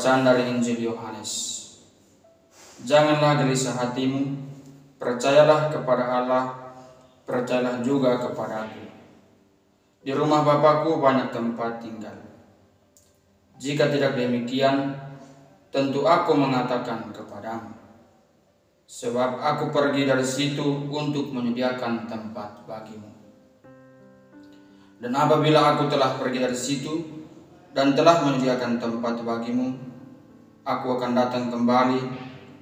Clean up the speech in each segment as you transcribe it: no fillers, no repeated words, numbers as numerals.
Pembacaan dari Injil Yohanes. Janganlah gelisah hatimu, percayalah kepada Allah, percayalah juga kepadaku. Di rumah Bapakku banyak tempat tinggal. Jika tidak demikian, tentu aku mengatakan kepadamu. Sebab aku pergi dari situ untuk menyediakan tempat bagimu. Dan apabila aku telah pergi dari situ dan telah menyediakan tempat bagimu, aku akan datang kembali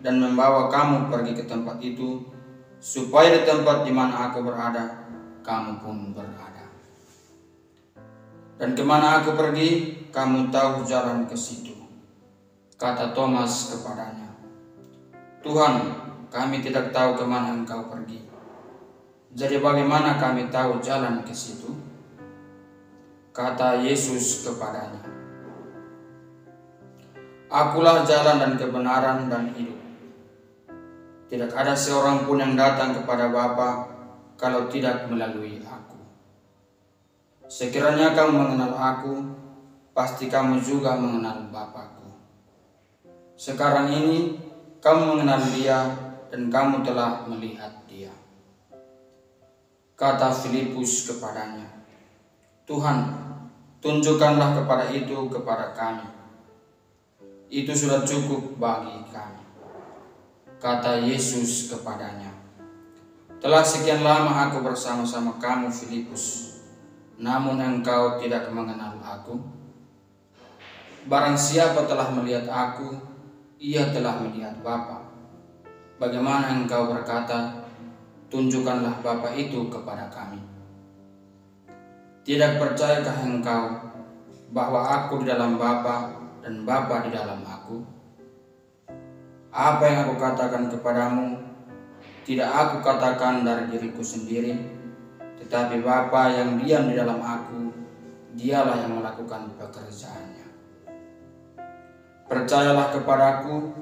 dan membawa kamu pergi ke tempat itu, supaya di tempat di mana aku berada, kamu pun berada. Dan kemana aku pergi, kamu tahu jalan ke situ. Kata Thomas kepadanya, Tuhan, kami tidak tahu kemana Engkau pergi. Jadi bagaimana kami tahu jalan ke situ? Kata Yesus kepadanya, Akulah jalan dan kebenaran dan hidup. Tidak ada seorang pun yang datang kepada Bapa kalau tidak melalui aku. Sekiranya kamu mengenal aku, pasti kamu juga mengenal Bapa-Ku. Sekarang ini kamu mengenal Dia dan kamu telah melihat Dia. Kata Filipus kepadanya, Tuhan, tunjukkanlah kepada kami. Itu sudah cukup bagi kami. Kata Yesus kepadanya, telah sekian lama aku bersama-sama kamu, Filipus, namun engkau tidak mengenal aku. Barang siapa telah melihat aku, ia telah melihat Bapa. Bagaimana engkau berkata, tunjukkanlah Bapa itu kepada kami? Tidak percayakah engkau bahwa aku di dalam Bapa dan Bapa di dalam aku? Apa yang aku katakan kepadamu, tidak aku katakan dari diriku sendiri, tetapi Bapa yang diam di dalam aku, Dialah yang melakukan pekerjaannya. Percayalah kepadaku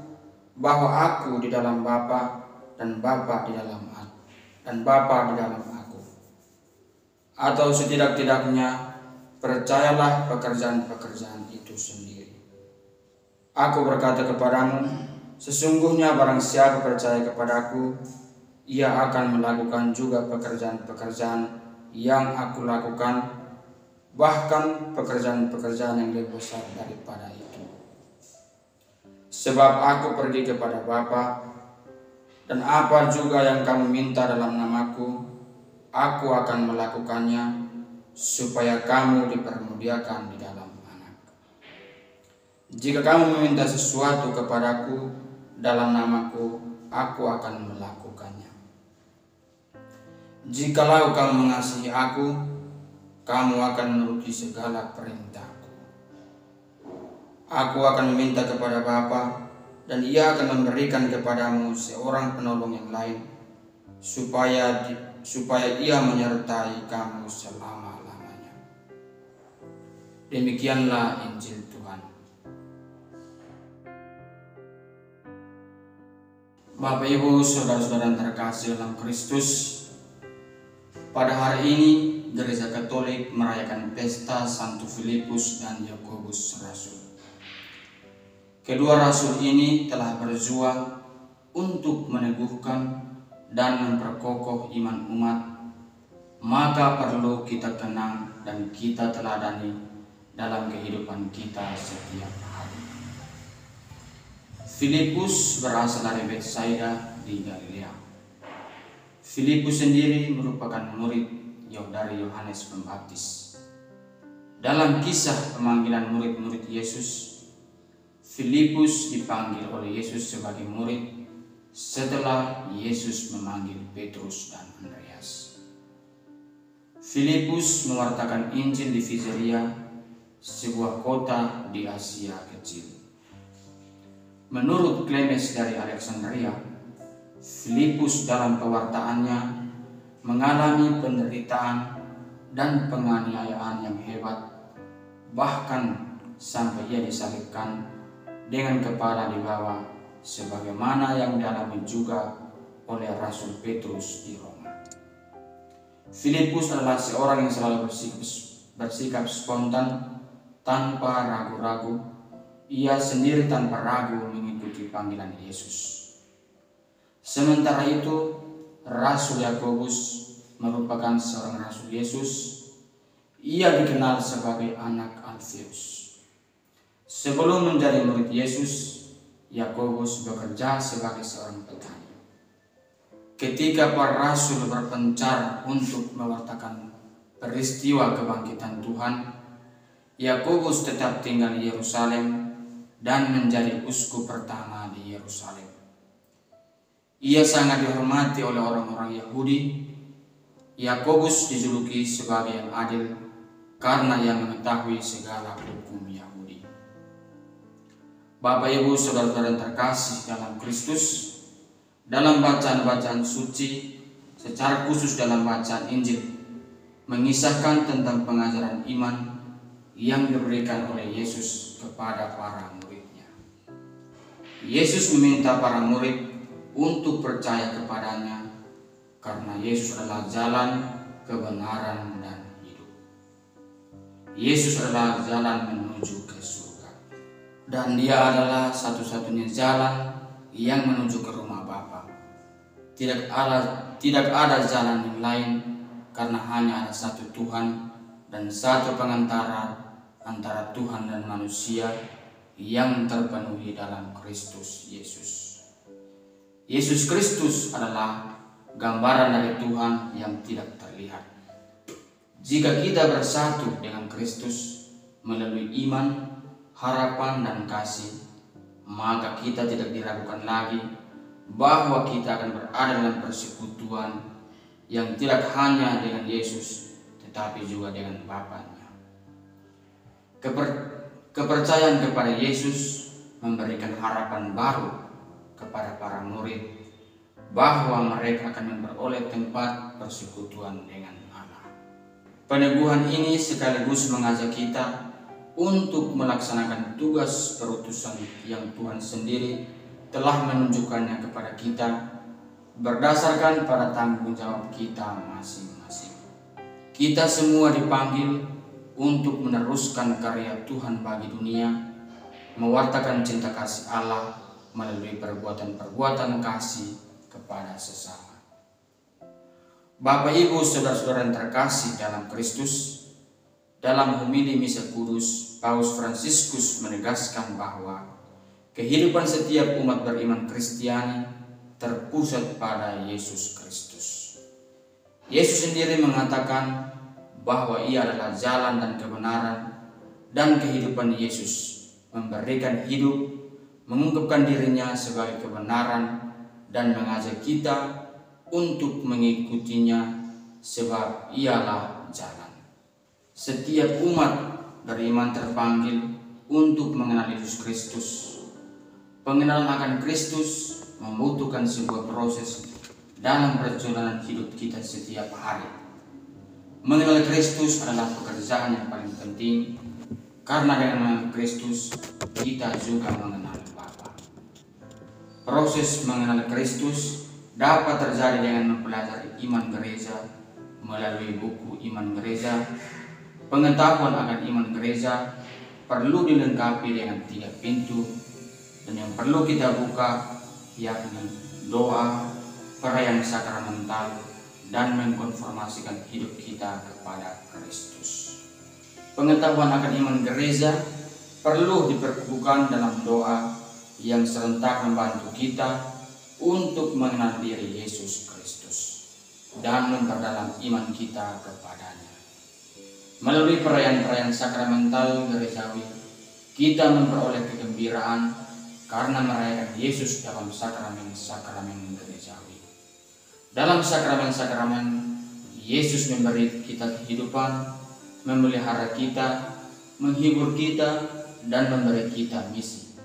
bahwa aku di dalam Bapa dan Bapa di dalam aku, dan Bapa di dalam aku. Atau setidak-tidaknya percayalah pekerjaan-pekerjaan itu sendiri. Aku berkata kepadamu, sesungguhnya barang siapa percaya kepadaku, ia akan melakukan juga pekerjaan-pekerjaan yang aku lakukan, bahkan pekerjaan-pekerjaan yang lebih besar daripada itu. Sebab aku pergi kepada Bapa, dan apa juga yang kamu minta dalam namaku, aku akan melakukannya, supaya kamu dipermuliakan di dalam Anak. Jika kamu meminta sesuatu kepadaku dalam namaku, aku akan melakukannya. Jikalau kamu mengasihi aku, kamu akan menuruti segala perintahku. Aku akan meminta kepada Bapa, dan Ia akan memberikan kepadamu seorang penolong yang lain, supaya Ia menyertai kamu selama-lamanya. Demikianlah Injil Tuhan. Bapak, Ibu, saudara-saudara yang terkasih dalam Kristus, pada hari ini Gereja Katolik merayakan pesta Santo Filipus dan Yakobus Rasul. Kedua rasul ini telah berjuang untuk meneguhkan dan memperkokoh iman umat, maka perlu kita kenang dan kita teladani dalam kehidupan kita setiap hari. Filipus berasal dari Betsaida di Galilea. Filipus sendiri merupakan murid dari Yohanes Pembaptis. Dalam kisah pemanggilan murid-murid Yesus, Filipus dipanggil oleh Yesus sebagai murid setelah Yesus memanggil Petrus dan Andreas. Filipus mewartakan Injil di Fizeria, sebuah kota di Asia Kecil. Menurut Klemes dari Alexandria, Filipus dalam pewartaannya mengalami penderitaan dan penganiayaan yang hebat, bahkan sampai ia disalibkan dengan kepala di bawah, sebagaimana yang dialami juga oleh Rasul Petrus di Roma. Filipus adalah seorang yang selalu bersikap spontan tanpa ragu-ragu, ia sendiri tanpa ragu mengikuti panggilan Yesus. Sementara itu, Rasul Yakobus merupakan seorang Rasul Yesus. Ia dikenal sebagai anak Alfeus. Sebelum menjadi murid Yesus, Yakobus bekerja sebagai seorang petani. Ketika para rasul berpencar untuk mewartakan peristiwa kebangkitan Tuhan, Yakobus tetap tinggal di Yerusalem dan menjadi uskup pertama di Yerusalem. Ia sangat dihormati oleh orang-orang Yahudi. Yakobus dijuluki sebagai yang adil karena ia mengetahui segala hukum Yahudi. Bapak Ibu saudara-saudara yang terkasih dalam Kristus, dalam bacaan-bacaan suci, secara khusus dalam bacaan Injil, mengisahkan tentang pengajaran iman yang diberikan oleh Yesus kepada para muridnya. Yesus meminta para murid untuk percaya kepadanya karena Yesus adalah jalan, kebenaran, dan hidup. Yesus adalah jalan menuju ke surga, dan Dia adalah satu-satunya jalan yang menuju ke rumah Bapa. Tidak ada jalan yang lain, karena hanya ada satu Tuhan dan satu pengantara antara Tuhan dan manusia yang terpenuhi dalam Kristus Yesus. Yesus Kristus adalah gambaran dari Tuhan yang tidak terlihat. Jika kita bersatu dengan Kristus melalui iman, harapan, dan kasih, maka kita tidak diragukan lagi bahwa kita akan berada dalam persekutuan yang tidak hanya dengan Yesus, tetapi juga dengan Bapa-Nya. Kepercayaan kepada Yesus memberikan harapan baru kepada para murid bahwa mereka akan memperoleh tempat persekutuan dengan Allah. Peneguhan ini sekaligus mengajak kita untuk melaksanakan tugas perutusan yang Tuhan sendiri telah menunjukkannya kepada kita berdasarkan pada tanggung jawab kita masing-masing. Kita semua dipanggil untuk meneruskan karya Tuhan bagi dunia, mewartakan cinta kasih Allah melalui perbuatan-perbuatan kasih kepada sesama. Bapak Ibu saudara-saudara yang terkasih dalam Kristus, dalam homili Misa Kudus, Paus Fransiskus menegaskan bahwa kehidupan setiap umat beriman Kristiani terpusat pada Yesus Kristus. Yesus sendiri mengatakan bahwa Ia adalah jalan dan kebenaran, dan kehidupan Yesus memberikan hidup, mengungkapkan dirinya sebagai kebenaran, dan mengajak kita untuk mengikutinya sebab Ialah jalan. Setiap umat beriman terpanggil untuk mengenal Yesus Kristus. Pengenalan akan Kristus membutuhkan sebuah proses dalam perjalanan hidup kita setiap hari. Mengenal Kristus adalah pekerjaan yang paling penting, karena dengan mengenal Kristus kita juga mengenal Bapa. Proses mengenal Kristus dapat terjadi dengan mempelajari iman gereja melalui buku iman gereja. Pengetahuan akan iman gereja perlu dilengkapi dengan 3 pintu, dan yang perlu kita buka yakni doa, perayaan sakramental, dan mengkonformasikan hidup kita kepada Kristus. Pengetahuan akan iman gereja perlu diperkukuhkan dalam doa yang serentak membantu kita untuk mengenal diri Yesus Kristus dan memperdalam iman kita kepadanya. Melalui perayaan-perayaan sakramental gerejawi, kita memperoleh kegembiraan karena merayakan Yesus dalam sakramen-sakramen gerejawi. Dalam sakramen-sakramen, Yesus memberi kita kehidupan, memelihara kita, menghibur kita, dan memberi kita misi.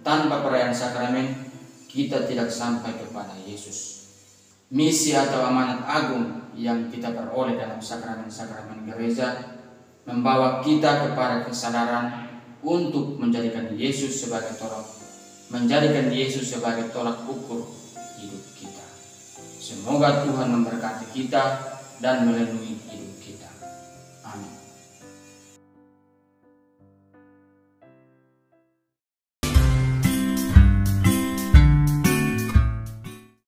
Tanpa perayaan sakramen, kita tidak sampai kepada Yesus. Misi atau amanat agung yang kita peroleh dalam sakramen-sakramen gereja membawa kita kepada kesadaran untuk menjadikan Yesus sebagai tolak ukur hidup kita. Semoga Tuhan memberkati kita dan melindungi hidup kita. Amin.